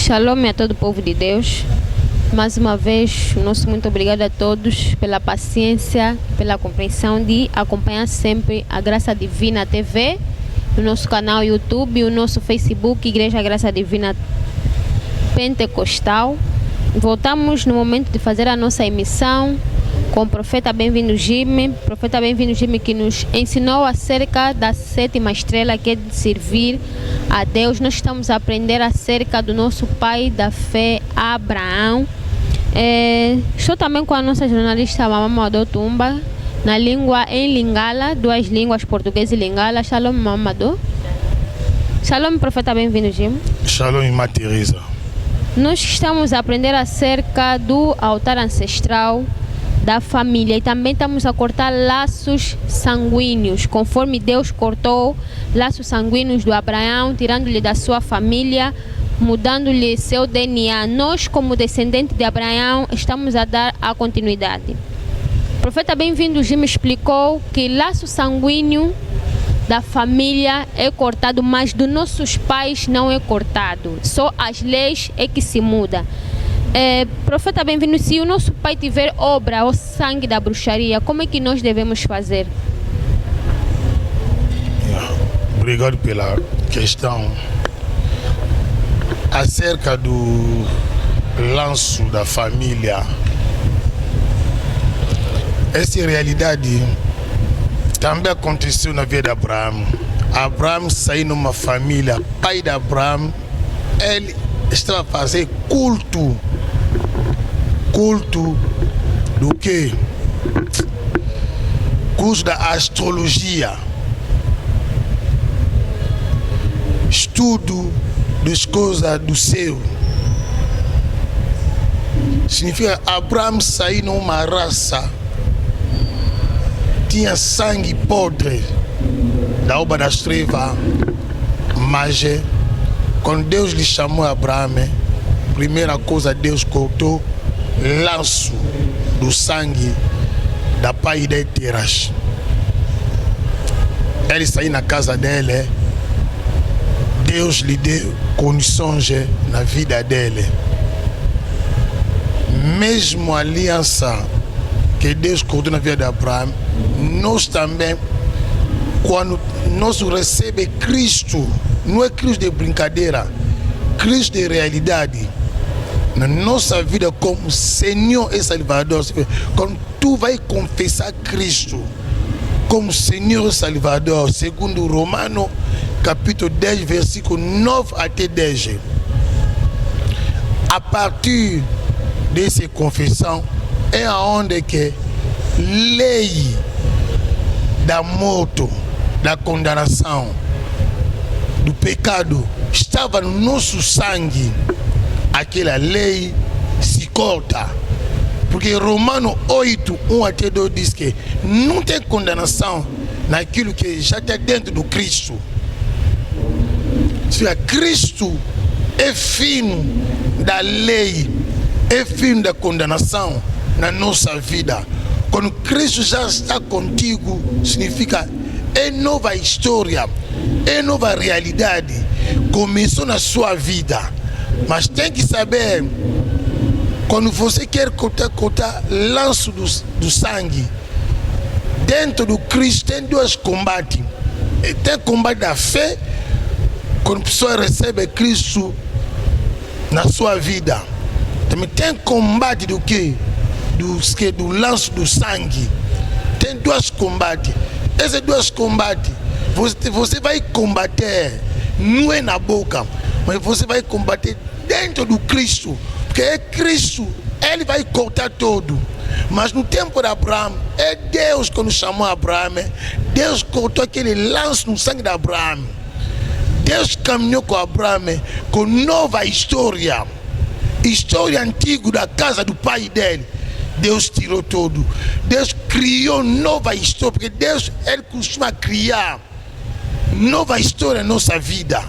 Shalom a todo o povo de Deus. Mais uma vez, nosso muito obrigado a todos pela paciência, pela compreensão de acompanhar sempre a Graça Divina TV, o nosso canal YouTube, o nosso Facebook, Igreja Graça Divina Pentecostal. Voltamos no momento de fazer a nossa emissão com o profeta Bem-vindo Jimmy. Profeta Bem-vindo Jimmy, que nos ensinou acerca da sétima estrela, que é de servir a Deus. Nós estamos a aprender acerca do nosso pai da fé, Abraão. Estou também com a nossa jornalista Mamãe Tumba, na língua em Lingala, duas línguas, português e Lingala. Shalom, Mamãe. Shalom, profeta Bem-vindo Jimmy. Shalom, irmã Teresa. Nós estamos a aprender acerca do altar ancestral da família e também estamos a cortar laços sanguíneos, conforme Deus cortou laços sanguíneos do Abraão, tirando-lhe da sua família, mudando-lhe seu DNA. Nós, como descendente de Abraão, estamos a dar a continuidade. O profeta Bem-vindo Jimmy explicou que laço sanguíneo da família é cortado, mas dos nossos pais não é cortado. Só as leis é que se muda. Profeta Bem-vindo, se o nosso pai tiver obra ou sangue da bruxaria, como é que nós devemos fazer? Obrigado pela questão. Acerca do lanço da família, essa realidade também aconteceu na vida de Abraão. Abraão saiu numa família, pai de Abraão, ele estava a fazer culto do que? Curso da astrologia, estudo das coisas do céu. Significa Abraão saiu numa raça, tinha sangue podre da obra das trevas, mas quando Deus lhe chamou a Abraão, primeira coisa Deus cortou laço do sangue da pai de Teras. Ele saiu na casa dele, Deus lhe deu condições na vida dele. Mesmo a aliança que Deus cortou na vida de Abraão, nós também, quando nós recebemos Cristo, não é Cristo de brincadeira, Cristo de realidade na nossa vida como Senhor e Salvador. Quando tu vai confessar Cristo como Senhor e Salvador, segundo Romano capítulo 10, versículo 9 até 10, a partir dessa confissão é aonde que lei da morte, da condenação, do pecado estava no nosso sangue. Aquela lei se corta, porque Romano 8, 1 até 2 diz que não tem condenação naquilo que já está dentro do Cristo. Cristo é fim da lei, é fim da condenação na nossa vida. Quando Cristo já está contigo, significa é nova história, é nova realidade. Começou na sua vida. Mas tem que saber, quando você quer cortar laço do sangue, dentro do Cristo tem dois combates. Tem combate da fé, quando a pessoa recebe Cristo na sua vida. Também tem combate do quê? Do laço do sangue. Tem dois combates. Esses dois combates, você vai combater, não é na boca, mas você vai combater dentro do Cristo, porque é Cristo, ele vai cortar tudo. Mas no tempo de Abraão, é Deus quando chamou Abraão, Deus cortou aquele laço no sangue de Abraão. Deus caminhou com Abraão com nova história, história antiga da casa do pai dele. Deus tirou tudo. Deus criou nova história, porque Deus, ele costuma criar nova história na nossa vida.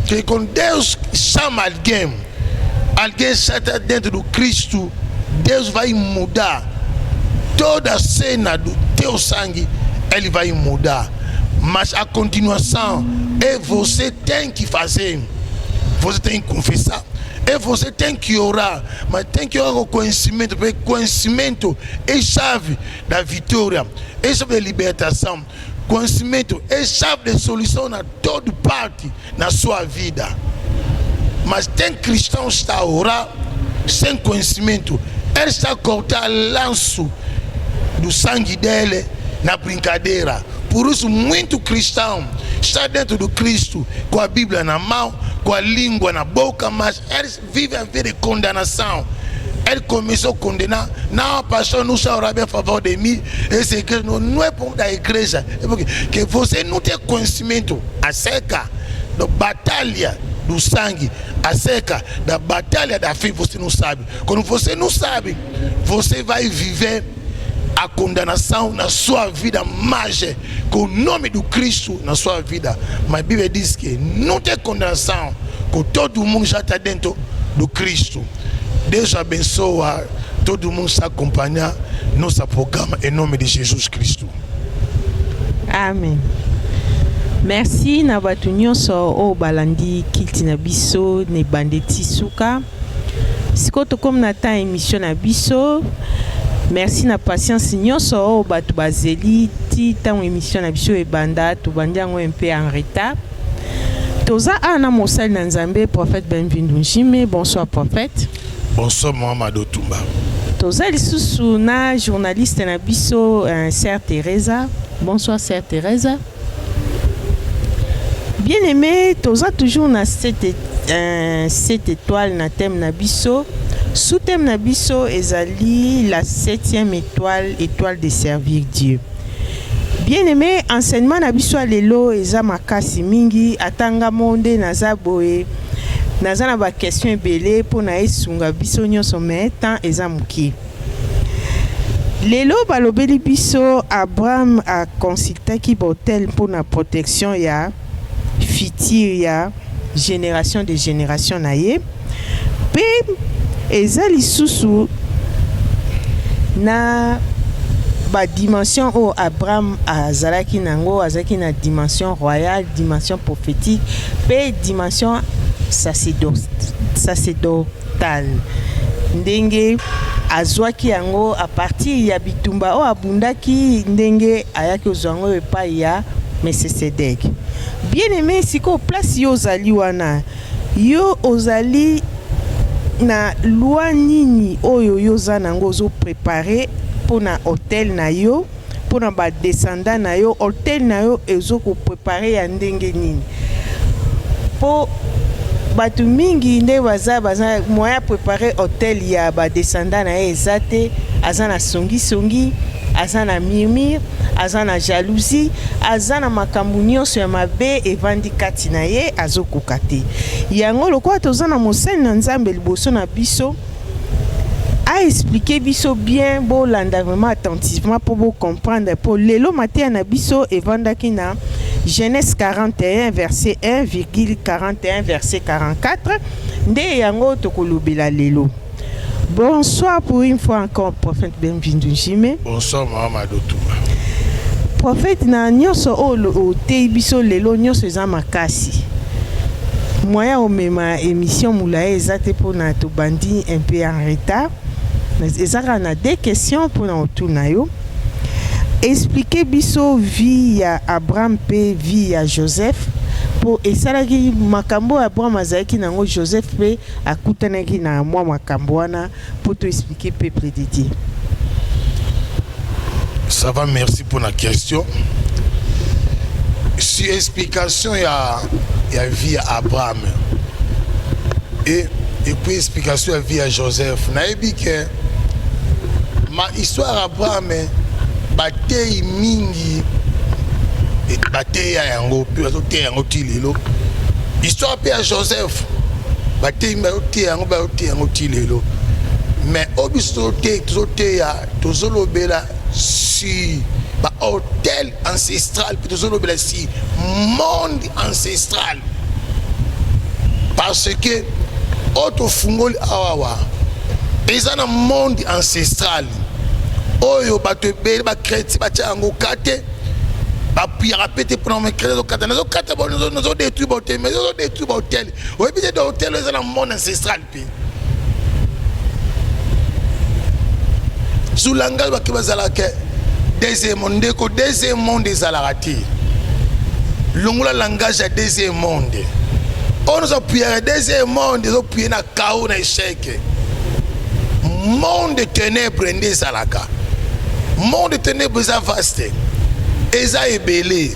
Que quando Deus chama alguém está dentro do Cristo, Deus vai mudar toda a cena do teu sangue, ele vai mudar. Mas a continuação é você tem que fazer. você tem que confessar. E você tem que orar, mas tem que orar com conhecimento, porque conhecimento é chave da vitória, é chave da libertação. Conhecimento é chave de solução na toda parte na sua vida. Mas tem cristãos que estão a orar sem conhecimento. Ele está a cortar lanço do sangue dele na brincadeira. Por isso, muito cristão está dentro do Cristo, com a Bíblia na mão, com a língua na boca, mas eles vivem a vida de condenação. Ele começou a condenar. Não, pastor, não está orando a favor de mim. Essa igreja não é por da igreja. É porque você não tem conhecimento acerca da batalha do sangue, acerca da batalha da fé, você não sabe. Quando você não sabe, você vai viver a condenação na sua vida, mas com o nome do Cristo na sua vida. Mas a Bíblia diz que não tem condenação, que todo mundo já está dentro do Cristo. Deus abençoa todo mundo que acompanhar nosso programa em nome de Jesus Cristo. Amém. Merci na batu nyonso o balandi kilti na biso ne bandeti suka. Sikoto comme na ta émission na biso. Merci na patience nyonso o batu bazeli ti ta émission na biso e banda tu bandiango un peu en retard. Toza ana mosali na Nzambe prophète Benvindu Njime. Bonsoir prophète. Bonsoir Mohamed Otumba. Toza lisusu na journaliste na biso Sœur Teresa. Bonsoir Sœur Teresa. Bien aimé, toza toujours na cette étoile na thème na biso. Sous thème na biso ezali la 7e étoile, étoile de servir Dieu. Bien aimé, enseignement na biso lelo eza makasi mingi atanga monde naza boye. Naza na ba question ebele po na esunga biso nyonso mais temps eza muki. Lelo balobeli biso Abraham a consultaki botel pour na protection ya futur ya génération de génération na ye. Pe eza lisusu na ba dimension o Abraham azalaki nango azalaki na dimension royale, dimension prophétique, pe dimension sacerdotale. Ndenge azwaki yango a partir ya bitumba o abundaki ndenge ayaki ozwango epai ya Melchisedek. Bien aimé, siko place yo ozali wana yo ozali na loi nini oyo yo za nango ozo préparer pour na hôtel na yo, pour na ba descendant na yo, hôtel na yo ezo ko préparer ya ndenge nini po batu mingi nde baza moya préparer hôtel ya ba descendant na ye ezate azana songi azana murmure azana jalousie azana makambo nyonso ya mabe evandi kati na ye azokoka te. Yango lokola tozana mosali na Nzambe liboso na biso a expliquer biso bien bo landa vraiment attentivement pour vous comprendre pour lelo matin na biso evandaki na Genèse 41 verset 1,41 verset 44 nde yango tokolobela lelo. Bonsoir pour une fois encore prophète Benvindu Njime. Bonsoir Mohamed Otumba. Prophète na nyonso o te biso lelo nyonso eza makasi. Moya omema émission moulaye ezate pour na to bandi un peu en retard. Ezaka na deux questions pour na otuna yo. Expliquer biso vie ya Abraham pe vie ya Joseph pour esalaki makambo Abraham azalaki nango Joseph pe akutanaki na mwa makambo wana pour te expliquer peuple de Dieu. Ça va, merci pour la question. Si explication il y a vie à Abraham et puis explication il y a vie à Joseph. Naïbi que ma histoire Abraham batei mingi batei ya yango puis bazote yango tilelo. Histoire pe à Joseph batei bazote yango tilelo. Mais obiso te tozote ya tozolobela si ba hôtel ancestral puis tozolobela si monde ancestral parce que auto fungoli awawa eza na monde ancestral oyo bato ebele bakréti batia yango kate puis répéter pendant mes crédits au Katana. Nous avons détruit l'hôtel, mais nous avons détruit l'hôtel. Oui, puis l'hôtel, c'est le monde ancestral. Sous le langage, il y a deuxième monde des alarati. Le langage est deuxième monde. On nous a prié deuxième monde, nous avons prié dans le chaos, dans l'échec. Monde de ténèbres, des alaka. Monde de ténèbres, c'est vaste. Et ça est belé.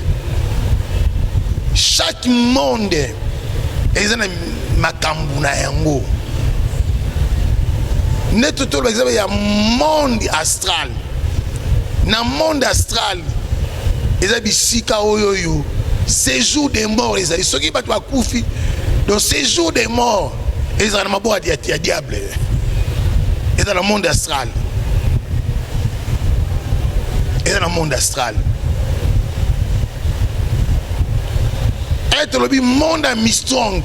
Chaque monde est un makambuna yango. Net tout l'exemple, il y a un monde astral. Dans le monde astral, il y a des sika oyoyo. Séjour des morts, ils ont ceux qui battent Koufi. Donc séjour des morts, ils ont un mabo à diable. Ils ont le monde astral. Ils ont le monde astral. Être le monde à Mistrong,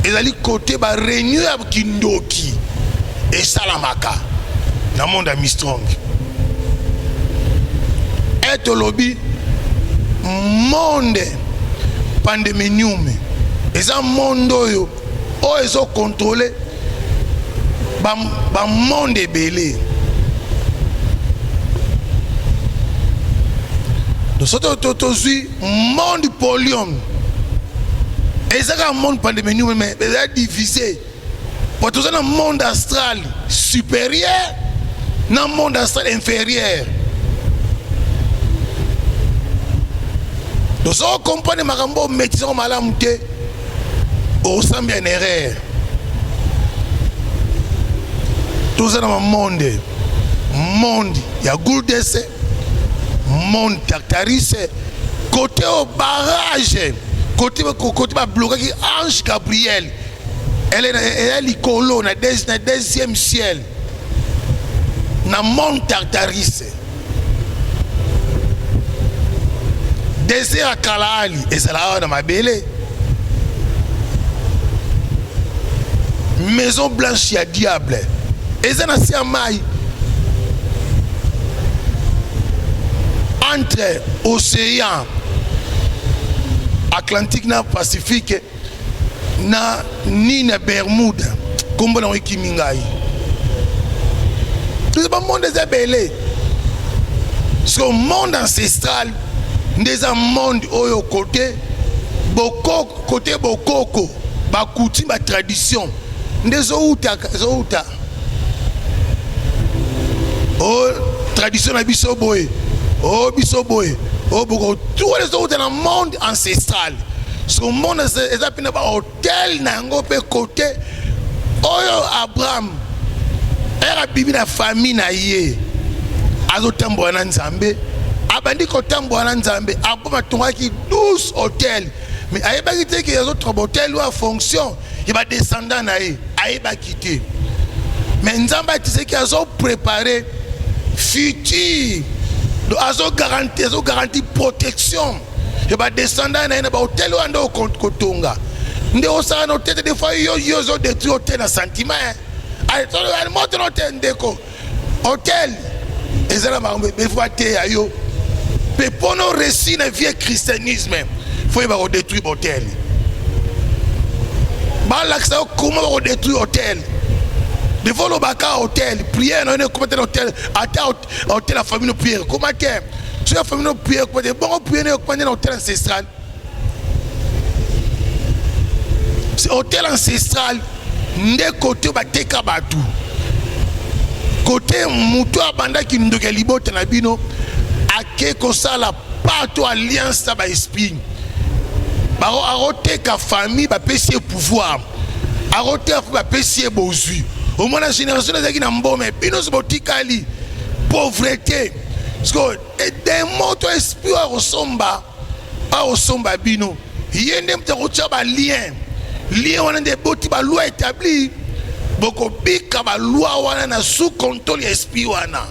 ils ont le côté de réunion avec Kindoki et Salamaka. Dans le monde à Mistrong. Être le monde pandéminium et un monde où ils ont contrôlé le monde est belé. Nous sommes aujourd'hui monde polium et c'est un monde pandéminium mais c'est divisé pour tout un monde astral supérieur dans le monde astral inférieur. Nous sommes comprenez marambo médecin malamute au sein bien erreur. Tout ça dans le monde, il y a Gouldesse, monde Tartaris, côté au barrage, côté bloqué qui Ange Gabriel, elle est l'icolo dans le deuxième ciel, dans le monde Tartaris. Désir à Kalali, et c'est là dans ma belle. Maison blanche, il y a diable. Et c'est dans la maille entre l'océan Atlantique et Pacifique, ni na Bermuda, comme on dit Kimingai. Tout le monde est belé. Ce monde ancestral. Des monde au côté bokoko ba coutume ba tradition des outa oh tradition na biso boy oh boko tout les autres dans le monde ancestral ce monde est appelé ba hôtel na ngo pe côté oyo Abraham era bibi na famille na ye azotambo na Nzambe abandi kotambo na Nzambe aboma tongaki 12 hôtels mais ayebaki te que les autres hôtels ont fonction il va descendre na ye ayeba quitter mais Nzambe a qui a préparé futur azo garanti protection il va descendre na ye na ba hôtel ando kotonga nde osana na hôtel des fois yo zo détruit hôtel na sentiment ay to le monte hôtel ndeko hôtel ezala marombe mais faut te ayo. Mais pour nous récits dans le vieux christianisme, il faut détruire l'hôtel. Comment détruire l'hôtel? Il faut l'hôtel, prière, on est comme l'hôtel, hôtel la famille de prière. Comment est-ce que la famille de prière, bon, prier dans l'hôtel ancestral? C'est l'hôtel ancestral, de côté de Kabatu. Côté Moutou Abanda qui nous a libéré dans Bino. Ake kosala partout alliance ta ba esprit ba arote ka famille ba pesi pouvoir arote ba pesi bozui au moins la génération ezaki na mbome bino botikali pauvreté parce que des mots esprit osomba bino yende mtakocha ba lien wana de boti ba loi établi boko bika ba loi wana na sous contrôle esprit wana.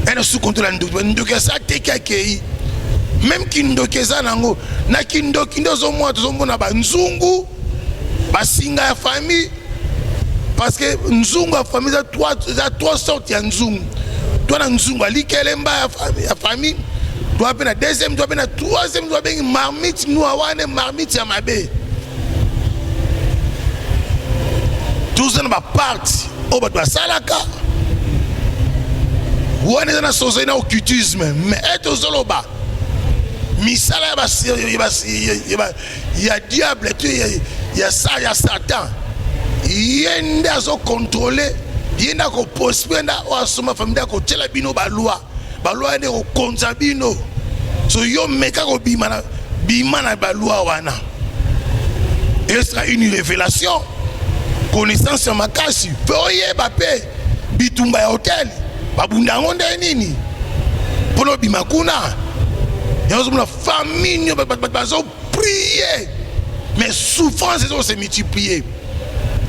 Et sous contrôle de ça, même Kindokeza nango, na Kindo zo moi na ba nzungu, ba singa ya famille, parce que nzungu ya famille a trois sortes ya nzungu. Toi na nzungu ali kelemba ya famille, tu as la deuxième, tu as la troisième, tu as une marmite, nous avons une marmite à ma baie. Tout ça, ma partie, au bas de la salaka. Ou on est dans la société occultisme, mais être au solo bas. Misala, il y a diable, il y a ça, il y a Satan. Il y a une des contrôlés. Il y a une des postures, il y a une famille qui a une loi. La loi est au konzabino. So yo meka ko bimana ba loi wana. Et ce sera une révélation. Connaissance ya makasi. Foye ba pe bitumba ya hotel. Babunda ngonde nini? Polo bimakuna. Y'a une famille bazo prier. Mais souffrance se multiplier.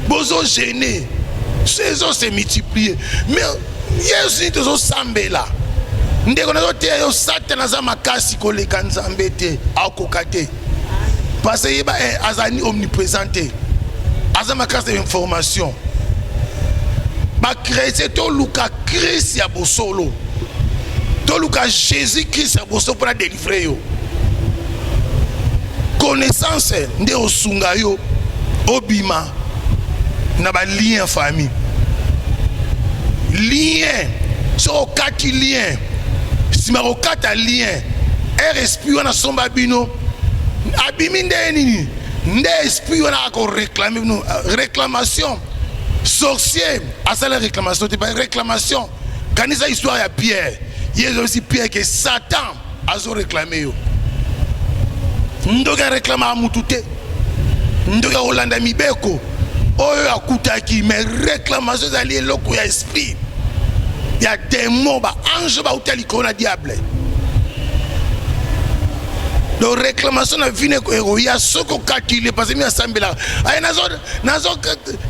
Bozo gêné. Saison se multiplier. Mais Yesu tozo sambela. Ndeko na zote yo Satan za makasi ko le kanzambe te akokate. Parce que yeba azani omniprésente. Aza makasi d'information. Ba chrétien to luka Christ ya bosolo. To luka Jésus Christ ya bosolo pour la délivrer yo. Connaissance nde osunga yo obima na ba lien famille. Lien so kati lien. Si ma rokata lien er esprit wana somba bino abimi nde nini nde esprit wana ko réclamer no réclamation sorcier asala réclamation te pas réclamation kanisa histoire ya Pierre yezo aussi Pierre que Satan azo réclamer yo ndoka réclama mutute ndoka olanda mibeko oyo akutaki mais réclamation zali eloko ya esprit. Il y a des mots, ange ba utali kona diable. La réclamation na vine ko ya soko kakile parce que mi asambela. Ay nazo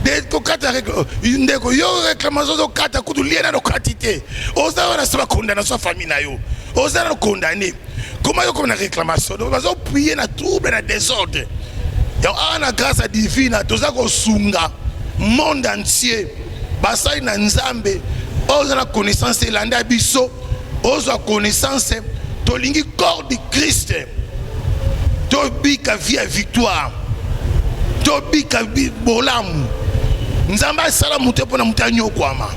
de ko kata ndeko yo réclamation zo kata kudu liena no katite. Oza wana saba condamnation famille na yo. Oza na condamner. Comment yo comme na réclamation? Donc bazo prier na trouble na désordre. Ya ana grâce divine toza ko sunga monde entier. Basai na nzambe. Oza la connaissance et l'anda biso, oza connaissance, tolingi corps de Christ, tobika via victoire, tobika bolamu, nzamba sala mute pona mutanyo kwama.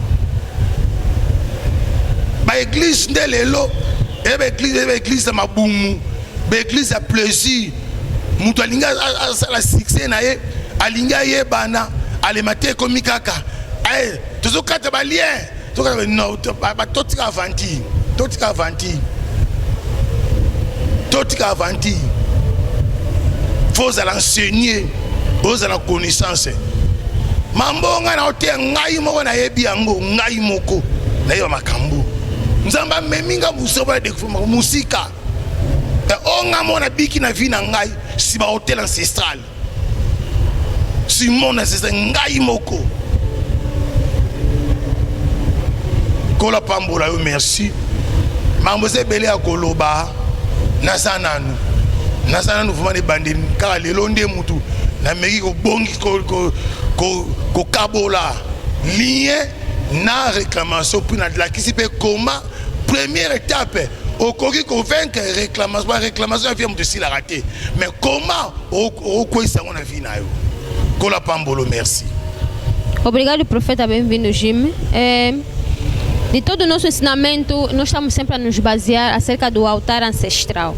Ba église ndelelo, église mabumu, ba église à plaisir, mutalinga sala succès na ye, alinga ye bana, alemate komikaka, ay, tozokata ba lien. Non, totika avanti. Faut l'enseigner, faut la connaissance. Mambonga na ote ngai moko na yebi yango, ngai moko na yo makambo. Nzamba meminga musoba de musika. Onga mona biki na vie na ngai si ba hôtel ancestral. Si mon ancestral ngai moko. Kola pambola yo merci. Mamboze belé a koloba nasananu. Nasananu vraiment les bandines car les londe mutu na meki ko bongi ko kabola lien na réclamation pour na la qui se comment première étape au koki ko vaincre réclamation vient de si la raté mais comment au quoi ça on a vu na yo. Kola pambolo merci. Obrigado profeta, bem-vindo Jim. De todo o nosso ensinamento, nós estamos sempre a nos basear acerca do altar ancestral.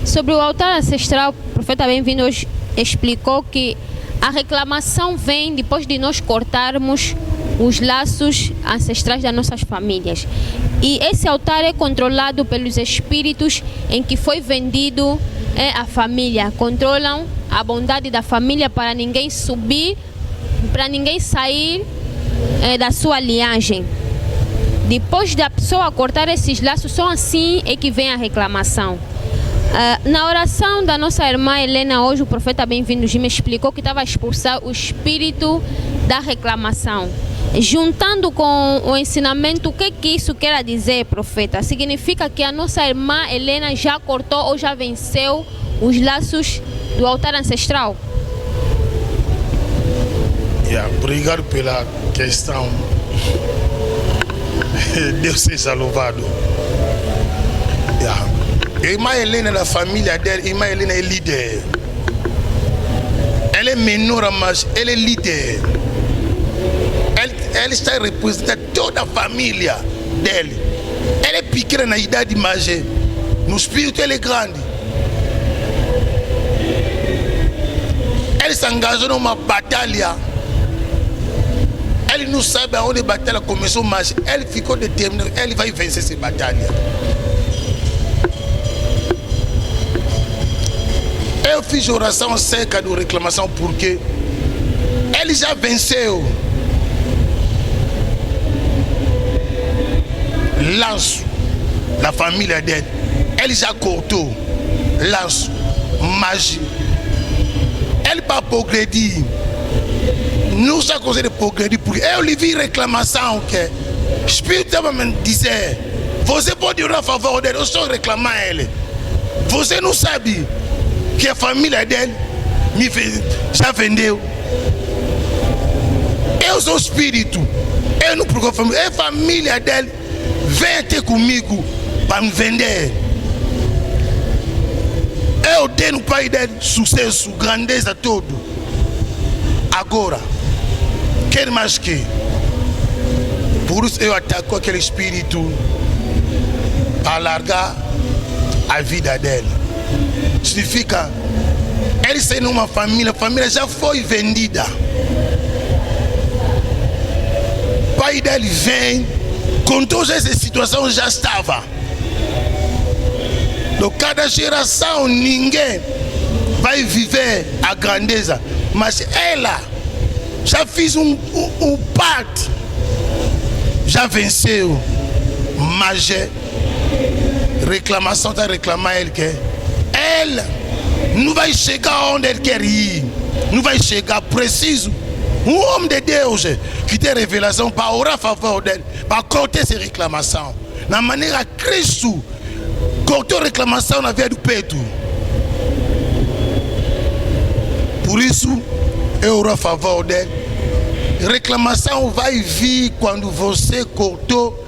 Sobre o altar ancestral, o profeta bem-vindo hoje explicou que a reclamação vem depois de nós cortarmos os laços ancestrais das nossas famílias. E esse altar é controlado pelos espíritos em que foi vendido a família. Controlam a bondade da família para ninguém subir, para ninguém sair da sua linhagem. Depois da pessoa cortar esses laços, só assim é que vem a reclamação. Na oração da nossa irmã Helena, hoje o profeta bem-vindo me explicou que estava a expulsar o espírito da reclamação. Juntando com o ensinamento, o que isso quer dizer, profeta? Significa que a nossa irmã Helena já cortou ou já venceu os laços do altar ancestral? Obrigado pela questão. Deus seja louvado. Emma Hélène, la famille d'elle, Emma Hélène est leader. Elle est menor, elle est leader. Elle está representando toda a família dele. Ela é pequena na idade, mas no espírito ela é grande. Ele se engajou numa batalha. Ele não sabe aonde a batalha começou, mas ele ficou determinado. Ele vai vencer essa batalha. Eu fiz oração acerca da reclamação porque ele já venceu. Lanço da família dele, ele já cortou lanço, mas ele para progredir, não já consegue progredir, porque eu lhe vi reclamação que o Espírito estava me dizer, você pode orar a favor dele, eu só reclamar ele. Você não sabe que a família dele já vendeu. Eu sou o Espírito, eu não procuro família, é a família dele. Vem até comigo para me vender. Eu dei no pai dele sucesso, grandeza, tudo. Agora, quer mais que? Por isso eu ataco aquele espírito para largar a vida dele. Significa, ele ser numa família, a família já foi vendida. O pai dele vem. Com todas essas situações já estava. De cada geração ninguém vai viver a grandeza, mas ela já fez um parte, já venceu, mas reclamação está reclamando ele que ela não vai chegar onde ele quer ir, não vai chegar, preciso. Um homem de Deus que tem revelação para orar a favor dele, para cortar essa reclamação. Na maneira Cristo cortou a reclamação na vida do Pedro. Por isso, eu oro a favor dele. Reclamação vai vir quando você cortou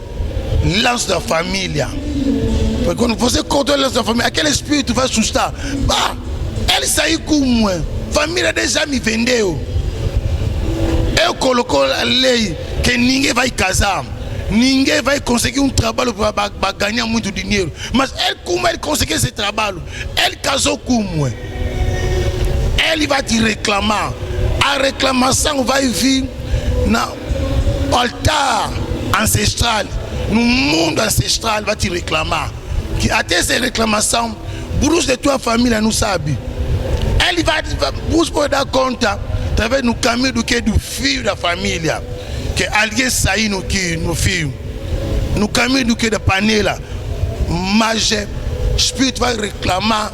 laço da família. Porque quando você cortou o laço da família, aquele espírito vai assustar. Bah, ele saiu como? Família dele já me vendeu. Eu colocou a lei que ninguém vai casar, ninguém vai conseguir um trabalho para ganhar muito dinheiro. Mas ele, como ele conseguiu esse trabalho? Ele casou como? Ele vai te reclamar. A reclamação vai vir no altar ancestral, no mundo ancestral vai te reclamar. Que até essa reclamação, Bruce de tua família não sabe. Ele vai pode dar conta. Talvez no caminho do filho da família, que alguém saiu no filho, no caminho do da panela, mas o espírito vai reclamar.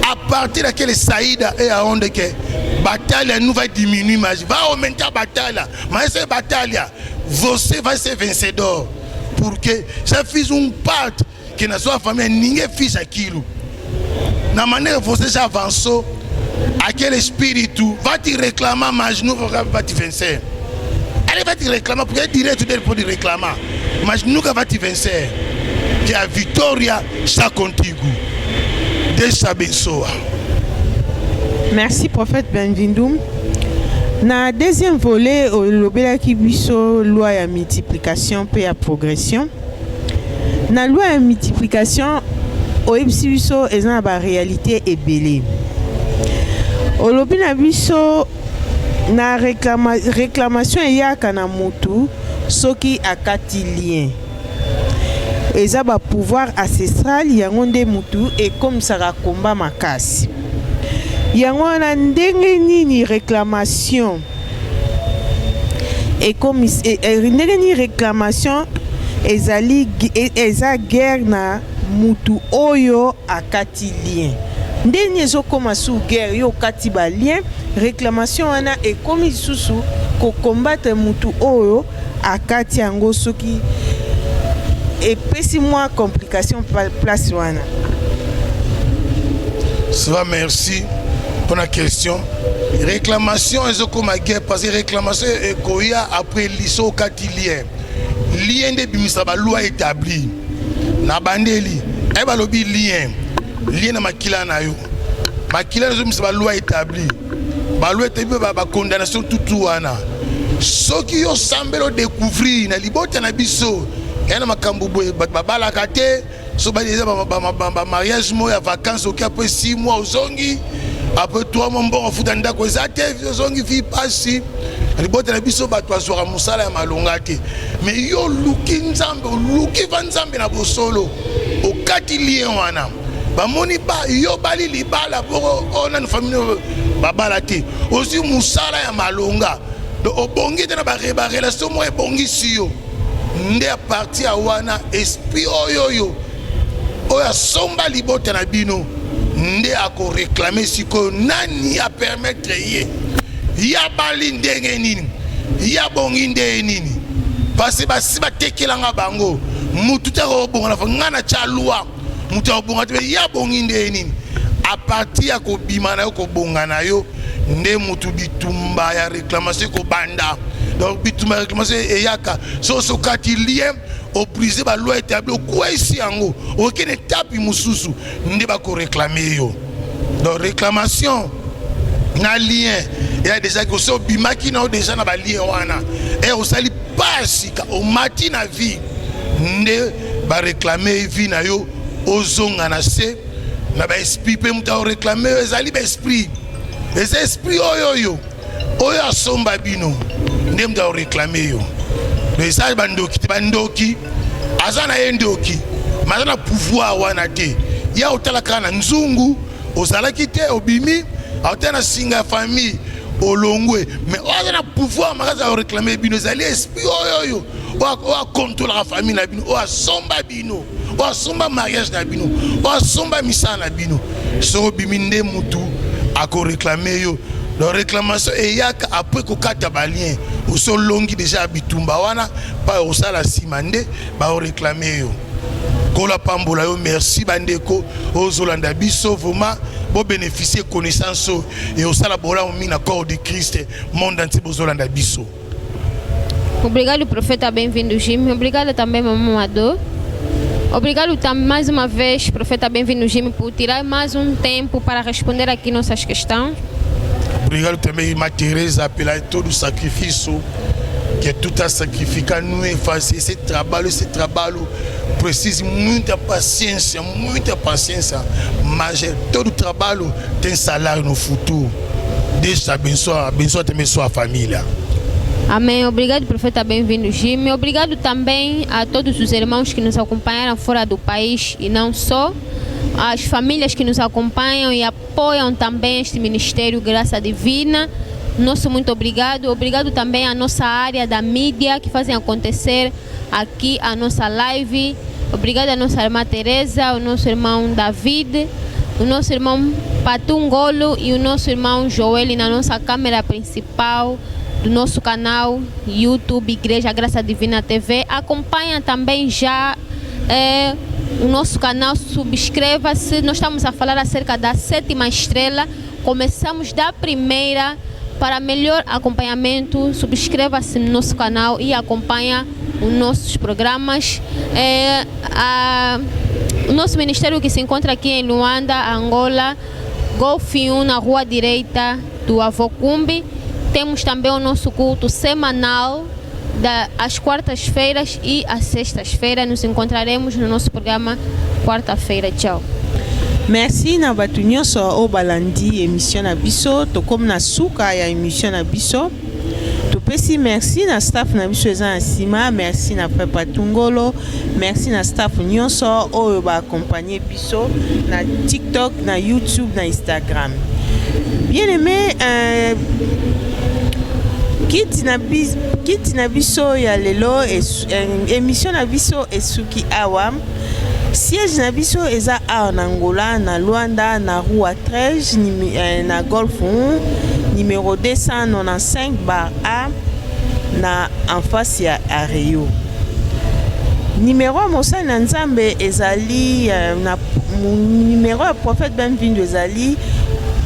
A partir daquela saída é aonde que batalha não vai diminuir, mas vai aumentar a batalha. Mas essa batalha, você vai ser vencedor, porque já fiz um parte que na sua família ninguém fez aquilo. Na maneira que você já avançou, aquele espírito vai te reclamar, mas nunca vai te vencer. Ele vai te reclamar, porque é direito dele pode reclamar, mas nunca vai te vencer. Que a vitória está contigo. Deus te abençoe. Merci, prophète Benvindoum. Na deuxième volet, au lobelaki biso loi ya multiplication pe ya progression. Na loi ya multiplication, oyebisi biso eza ba réalité ebele. Olobi na biso na réclamation eyaka na mutu soki akati lien. Eza ba pouvoir ancestral yango nde mutu ekomisaka komba makasi. Yango na ndenge nini réclamation ndenge nini réclamation eza guerre na mutu oyo akati lien. Ndenge ezokoma sous guerre yo kati ba lien, réclamation wana ekomi susu ko combattre mutu oyo akati yango soki epesi mwa complication place wana. Ça va, merci pour la question. Réclamation ezokoma guerre parce que réclamation ekoya après liso kati lien. Lien de bimisa ba loi établie. Na bandeli et balobi lien na makila na yo makila zo misa ba loi établie ba loi établie ba condamnation tout wana soki yo sambelo découvrir na libota na biso yana makambo boye babala kate so ba déjà ba mariage mo ya vacances oki après 6 mois ozongi après 3 mois bon futa ndako ezate ozongi fi pasi libota na biso ba twazora musala ya malonga te mais yo luki nzambe luki va nzambe na bosolo okati lien wana bamoni ba yo bali libala boko ona na famille babala te aussi musala ya malonga do obongi te na ba relation mo ebongi siyo nde a parti a wana esprit oyo oya somba libota na bino nde ako réclamer siko nani a permettre ye ya bali ndenge nini ya bongi ndenge nini parce que basi batekelanga bango mutu ta ko bonga na ngana cha loi mutu ko bonga te ya bongi ndenge nini a parti ya ko bima na yo ko bonga na yo nde mutu bitumba ya réclamation ko banda donc bitumba réclamation e yaka so kati lien au brisé ba loi établie au quoi ici yango aucune étape mususu nde ba ko réclamer yo donc réclamation na lien il y a déjà que so bimaki na déjà na ba lien wana et au sali pasika au matin na vie nde ba réclamer vie na yo ozonga na se na ba esprit pe muta réclamer ezali ba esprit les esprits oyo asomba bino nde muta réclamer yo les age bandoki azana yendoki mazana pouvoir wana te ya otalaka na nzungu ozalaki te obimi autana singa famille olongwe mais azana pouvoir magaza réclamer bino zali esprit oyo o contrôler la famille na bino o asomba bino o asomba mariage na bino o asomba misa na bino so bimi nde mutu ako réclamer yo la réclamation et yaka après ko kata balien au so longi déjà bitumba wana pa au sala simande ba réclamer yo ko la pambola yo merci bandeko o zolanda biso vraiment bo bénéficier connaissance et au sala bola o mina corps de Christ monde entier bo zolanda biso. Obrigado profeta, bem-vindo Jimmy. Obrigado também mamãe Mado. Obrigado mais uma vez, profeta, bem-vindo Jimmy, por tirar mais um tempo para responder aqui nossas questões. Obrigado também, irmã Teresa, pela todo o sacrifício que tu está sacrificando, não é fácil. Esse trabalho precisa muita paciência, mas todo trabalho tem salário no futuro. Deus te abençoe também sua família. Amém. Obrigado, profeta, bem-vindo Jimmy. Obrigado também a todos os irmãos que nos acompanharam fora do país e não só. As famílias que nos acompanham e apoiam também este ministério Graça Divina. Nosso muito obrigado. Obrigado também à nossa área da mídia que fazem acontecer aqui a nossa live. Obrigado à nossa irmã Teresa, ao nosso irmão David, o nosso irmão Patungolo e o nosso irmão Joel na nossa câmera principal do nosso canal YouTube Igreja Graça Divina TV. Acompanha também já o nosso canal, subscreva-se. Nós estamos a falar acerca da 7ª estrela. Começamos da primeira. Para melhor acompanhamento, subscreva-se no nosso canal e acompanha os nossos programas. O nosso ministério que se encontra aqui em Luanda, Angola, Golf 1, na rua direita do Avô Cumbi. Temos também o nosso culto semanal às quartas-feiras e às sextas-feiras. Nos encontraremos no nosso programa quarta-feira. Tchau. Merci na batu nyonso o balandi émission na biso to comme na suka ya émission na biso to pesi merci na staff na biso eza na sima. Merci na Frère Patungolo, merci na staff nyonso o ba accompagner biso na TikTok, na YouTube, na Instagram. Bien aimé, kiti na biso ya lelo émission na biso esuki awa. Siège na biso eza a en Angola, na Luanda, na rue 13, na Golf 1, numéro 295 bar A, na en face ya Areyo. Numéro Mosa na Nzambe ezali na numéro ya prophète Benvindo ezali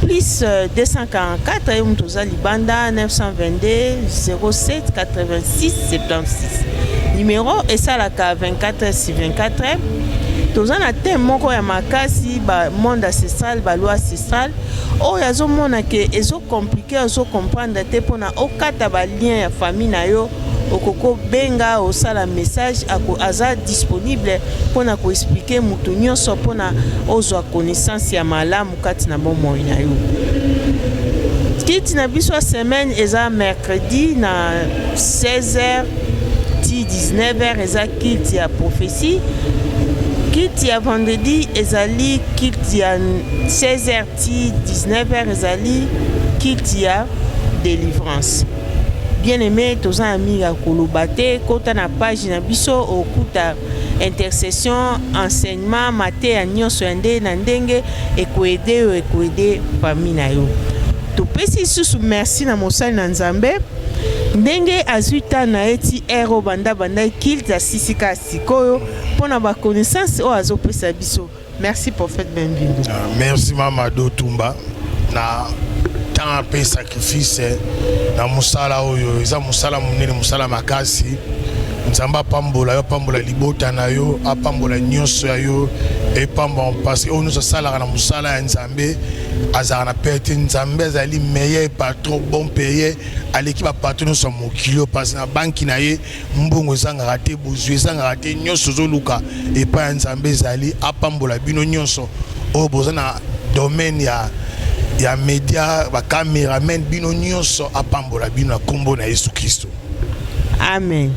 plus 244 et mtoza libanda 922 07 86 76. Numéro esalaka 24/24. toza na thème moko ya makasi ba monde ancestral ba loi ancestral oyo azomona ke ezo compliqué ezo comprendre te mpona okata ba lien ya famille na yo okoko benga osala message aza disponible mpona koexplike mutu nyonso mpona ozwa connaissance ya malamu kati na bomoi na yo. Kiti na biso semaine eza mercredi na 16h ti 19h eza kiti ya prophétie. Kiti ya vendredi ezali kiti ya 16h ti 19h ezali kiti ya délivrance. Bien aimé, toza ami ya koloba te kota na page na biso okuta intercession enseignement mate ya nyonso ya nde na ndenge ekoede famille na yo. Topesi susu merci na mosali na Nzambe ndenge azuita na eti ero banda kilte asisika sikoyo pona ba connaissance o azopesa biso. Merci prophète Benvindu. Merci mama Dotumba na tant pe sacrifice na musala oyo eza musala munene musala makasi. Nzamba pambola yo pambola libota na yo apambola nyonso ya yo et pamba parce que nous sala na musala ya Nzambe azana pete Nzambe azali meilleur patron bon payé aleki ba patron so mokilo parce na banki na ye mbongo zanga raté bozwe zanga raté nyonso zoluka et pa Nzambe azali apambola bino nyonso o bozana domaine ya media ba cameraman bino nyonso apambola bino kombo na Yesu Kristo. Amen.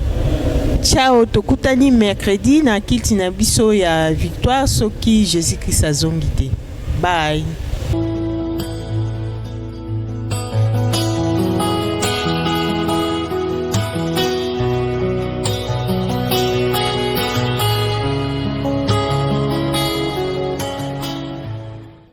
Ciao, tokutani mercredi na kilti na biso ya victoire soki Jésus Christ azongite. Bye.